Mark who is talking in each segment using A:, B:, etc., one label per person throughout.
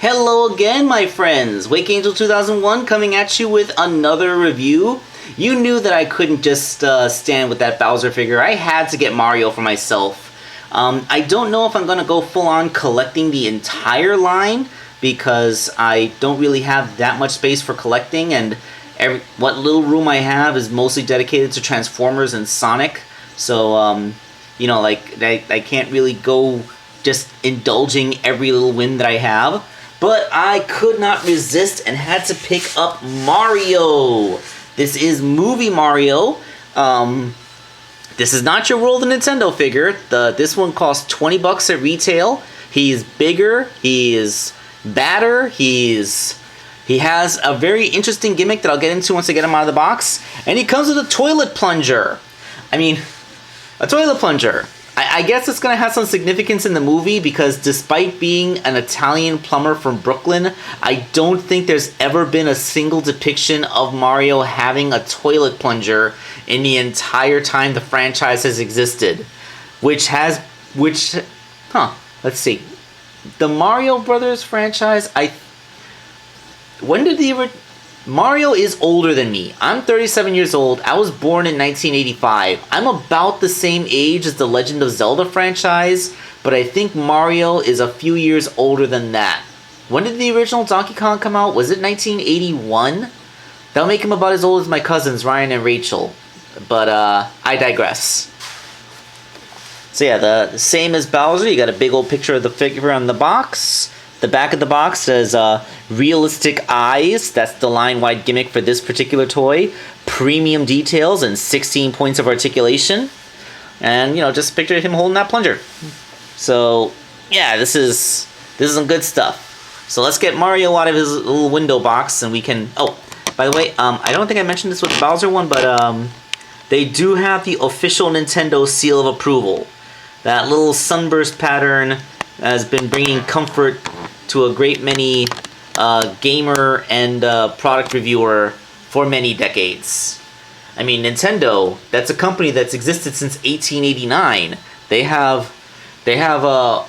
A: Hello again, my friends! Wake Angel 2001 coming at you with another review. You knew that I couldn't just stand with that Bowser figure. I had to get Mario for myself. I don't know if I'm going to go full-on collecting the entire line because I don't really have that much space for collecting, and what little room I have is mostly dedicated to Transformers and Sonic. So, you know, like, I can't really go just indulging every little win that I have. But I could not resist and had to pick up Mario. This is Movie Mario. This is not your World of Nintendo figure. This one costs 20 bucks at retail. He's bigger. He is badder. He has a very interesting gimmick that I'll get into once I get him out of the box. And he comes with a toilet plunger. I mean, a toilet plunger. I guess it's going to have some significance in the movie because despite being an Italian plumber from Brooklyn, I don't think there's ever been a single depiction of Mario having a toilet plunger in the entire time the franchise has existed. Let's see. The Mario Brothers franchise, Mario is older than me. I'm 37 years old. I was born in 1985. I'm about the same age as the Legend of Zelda franchise, but I think Mario is a few years older than that. When did the original Donkey Kong come out? Was it 1981? That'll make him about as old as my cousins, Ryan and Rachel. But, I digress. So yeah, the same as Bowser. You got a big old picture of the figure on the box. The back of the box says realistic eyes. That's the line-wide gimmick for this particular toy. Premium details and 16 points of articulation. And, you know, just picture him holding that plunger. So, yeah, this is some good stuff. So let's get Mario out of his little window box and we can... Oh, by the way, I don't think I mentioned this with the Bowser one, but they do have the official Nintendo seal of approval. That little sunburst pattern has been bringing comfort to a great many gamer and product reviewer for many decades. I mean, Nintendo, that's a company that's existed since 1889. They have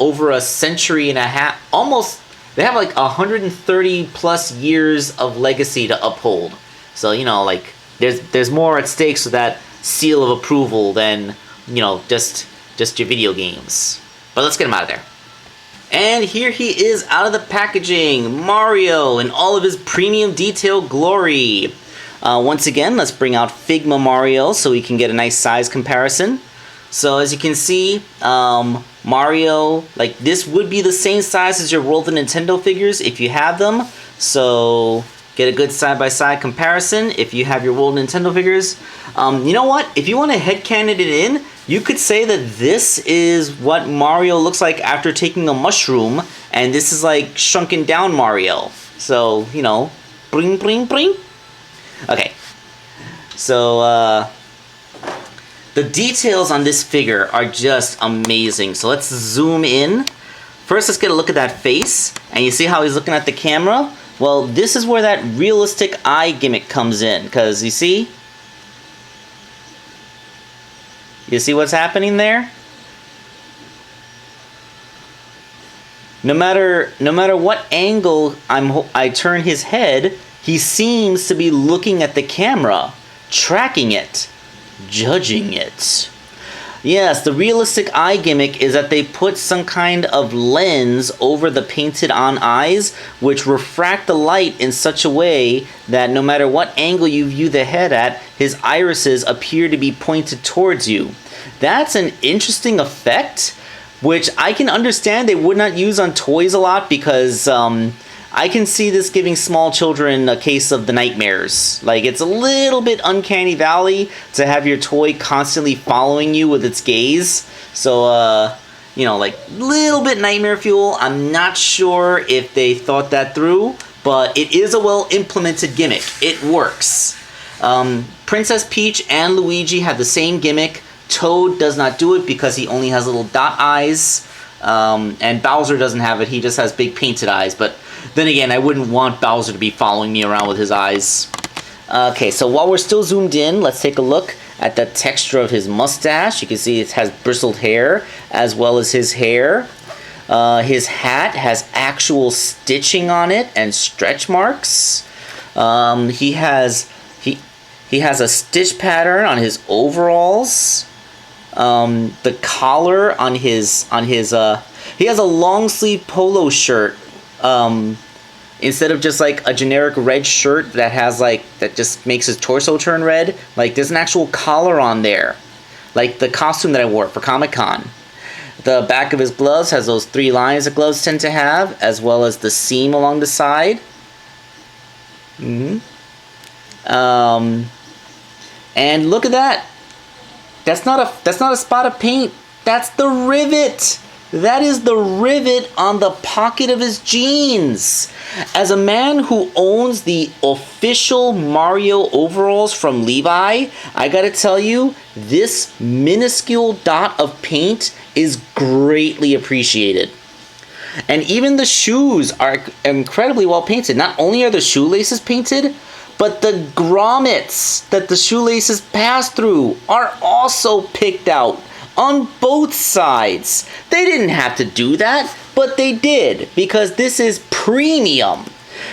A: over a century and a half, almost, they have like 130 plus years of legacy to uphold. So, you know, like, there's more at stake with that seal of approval than, you know, just your video games. But let's get them out of there. And here he is out of the packaging, Mario in all of his premium detail glory. Once again, let's bring out Figma Mario so we can get a nice size comparison. So as you can see, Mario, like this would be the same size as your World of Nintendo figures if you have them. So get a good side-by-side comparison if you have your World of Nintendo figures. You know what? If you want to headcanon it in, you could say that this is what Mario looks like after taking a mushroom, and this is like shrunken down Mario. So, you know, bring, bring, bring. Okay, so the details on this figure are just amazing. So let's zoom in. First, let's get a look at that face, and you see how he's looking at the camera? Well, this is where that realistic eye gimmick comes in, because you see? You see what's happening there? No matter what angle I turn his head, he seems to be looking at the camera, tracking it, judging it. Yes, the realistic eye gimmick is that they put some kind of lens over the painted on eyes, which refract the light in such a way that no matter what angle you view the head at, his irises appear to be pointed towards you. That's an interesting effect, which I can understand they would not use on toys a lot because I can see this giving small children a case of the nightmares. Like, it's a little bit uncanny valley to have your toy constantly following you with its gaze. So, you know, like, little bit nightmare fuel. I'm not sure if they thought that through, but it is a well-implemented gimmick. It works. Princess Peach and Luigi have the same gimmick. Toad does not do it because he only has little dot eyes. And Bowser doesn't have it. He just has big painted eyes. But then again, I wouldn't want Bowser to be following me around with his eyes. Okay, so while we're still zoomed in, let's take a look at the texture of his mustache. You can see it has bristled hair as well as his hair. His hat has actual stitching on it and stretch marks. He has a stitch pattern on his overalls. The collar on his he has a long sleeve polo shirt. Instead of just like a generic red shirt that has like that just makes his torso turn red, like there's an actual collar on there, like the costume that I wore for Comic-Con. The back of his gloves has those 3 lines that gloves tend to have, as well as the seam along the side. And look at that. That's not a spot of paint. That's the rivet. That is the rivet on the pocket of his jeans. As a man who owns the official Mario overalls from Levi, I gotta tell you, this minuscule dot of paint is greatly appreciated. And even the shoes are incredibly well painted. Not only are the shoelaces painted, but the grommets that the shoelaces pass through are also picked out on both sides. They didn't have to do that, but they did, because this is premium.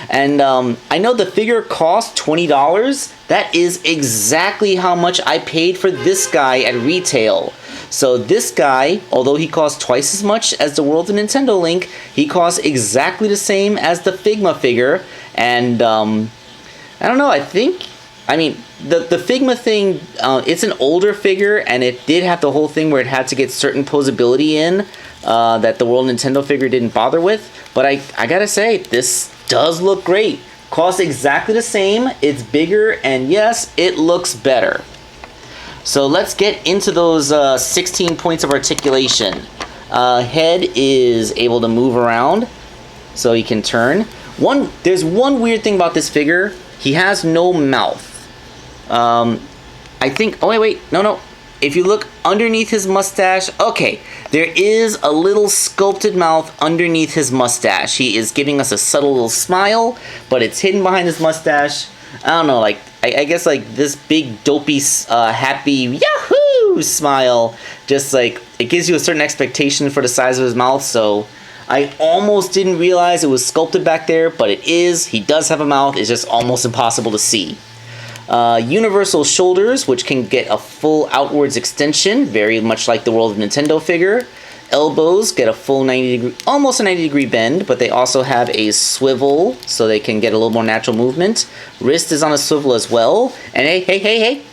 A: And I know the figure cost $20. That is exactly how much I paid for this guy at retail. So this guy, although he costs twice as much as the World of Nintendo Link, he costs exactly the same as the Figma figure. And I don't know, I mean, the Figma thing, it's an older figure, and it did have the whole thing where it had to get certain posability in that the World Nintendo figure didn't bother with. But I gotta say, this does look great. Costs exactly the same, it's bigger, and yes, it looks better. So let's get into those 16 points of articulation. Head is able to move around, so he can turn. There's one weird thing about this figure. He has no mouth. I think, oh wait, no. If you look underneath his mustache, okay, there is a little sculpted mouth underneath his mustache. He is giving us a subtle little smile, but it's hidden behind his mustache. I don't know, like, I guess like this big dopey, happy, yahoo smile, just like, it gives you a certain expectation for the size of his mouth, so I almost didn't realize it was sculpted back there, but it is. He does have a mouth, it's just almost impossible to see. Universal shoulders, which can get a full outwards extension, very much like the World of Nintendo figure. Elbows get a full 90 degree, almost a 90 degree bend, but they also have a swivel, so they can get a little more natural movement. Wrist is on a swivel as well. And hey,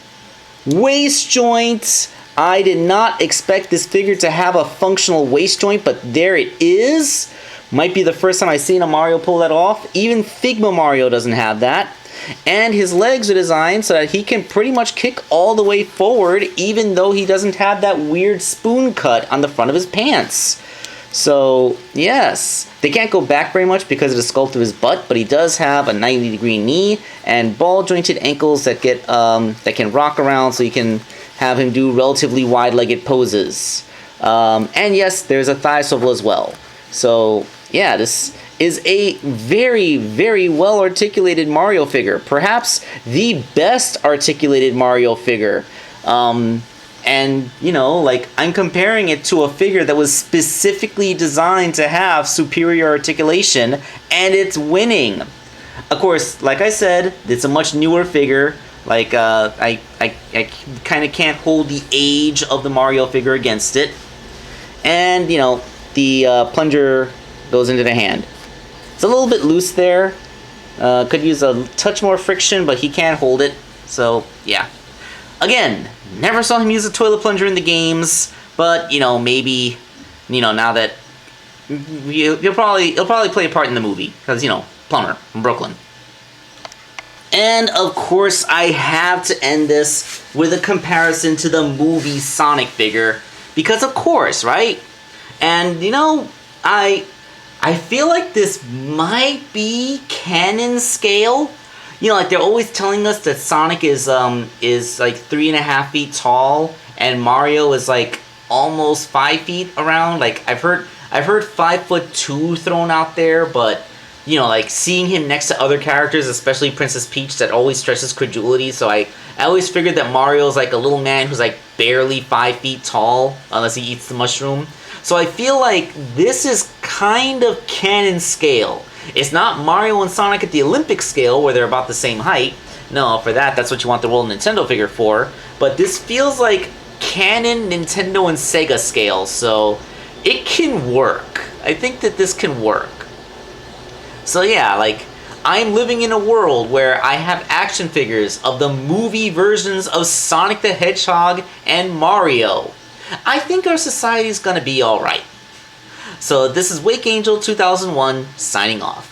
A: waist joint. I did not expect this figure to have a functional waist joint, but there it is. Might be the first time I've seen a Mario pull that off. Even Figma Mario doesn't have that. And his legs are designed so that he can pretty much kick all the way forward, even though he doesn't have that weird spoon cut on the front of his pants. So, yes, they can't go back very much because of the sculpt of his butt, but he does have a 90 degree knee and ball jointed ankles that get that can rock around, so you can have him do relatively wide-legged poses. And yes, there's a thigh swivel as well. So, yeah, this is a very, very well-articulated Mario figure. Perhaps the best articulated Mario figure. And, you know, like, I'm comparing it to a figure that was specifically designed to have superior articulation, and it's winning. Of course, like I said, it's a much newer figure. Like, I kind of can't hold the age of the Mario figure against it. And, you know, the plunger goes into the hand. It's a little bit loose there. Could use a touch more friction, but he can hold it. So, yeah. Again, never saw him use a toilet plunger in the games, but, you know, maybe, you know, now that he'll probably play a part in the movie, because, you know, plumber from Brooklyn. And, of course, I have to end this with a comparison to the movie Sonic figure, because, of course, right? And, you know, I feel like this might be canon scale. You know, like, they're always telling us that Sonic is like 3.5 feet tall, and Mario is like almost 5 feet around. Like, I've heard 5'2" thrown out there, but, you know, like, seeing him next to other characters, especially Princess Peach, that always stretches credulity. So I always figured that Mario's like a little man who's like barely 5 feet tall, unless he eats the mushroom. So I feel like this is kind of canon scale. It's not Mario and Sonic at the Olympic scale where they're about the same height. No, for that's what you want the World Nintendo figure for. But this feels like canon Nintendo and Sega scale, so it can work. I think that this can work. So yeah, like, I'm living in a world where I have action figures of the movie versions of Sonic the Hedgehog and Mario. I think our society's gonna be alright. So this is Wake Angel 2001 signing off.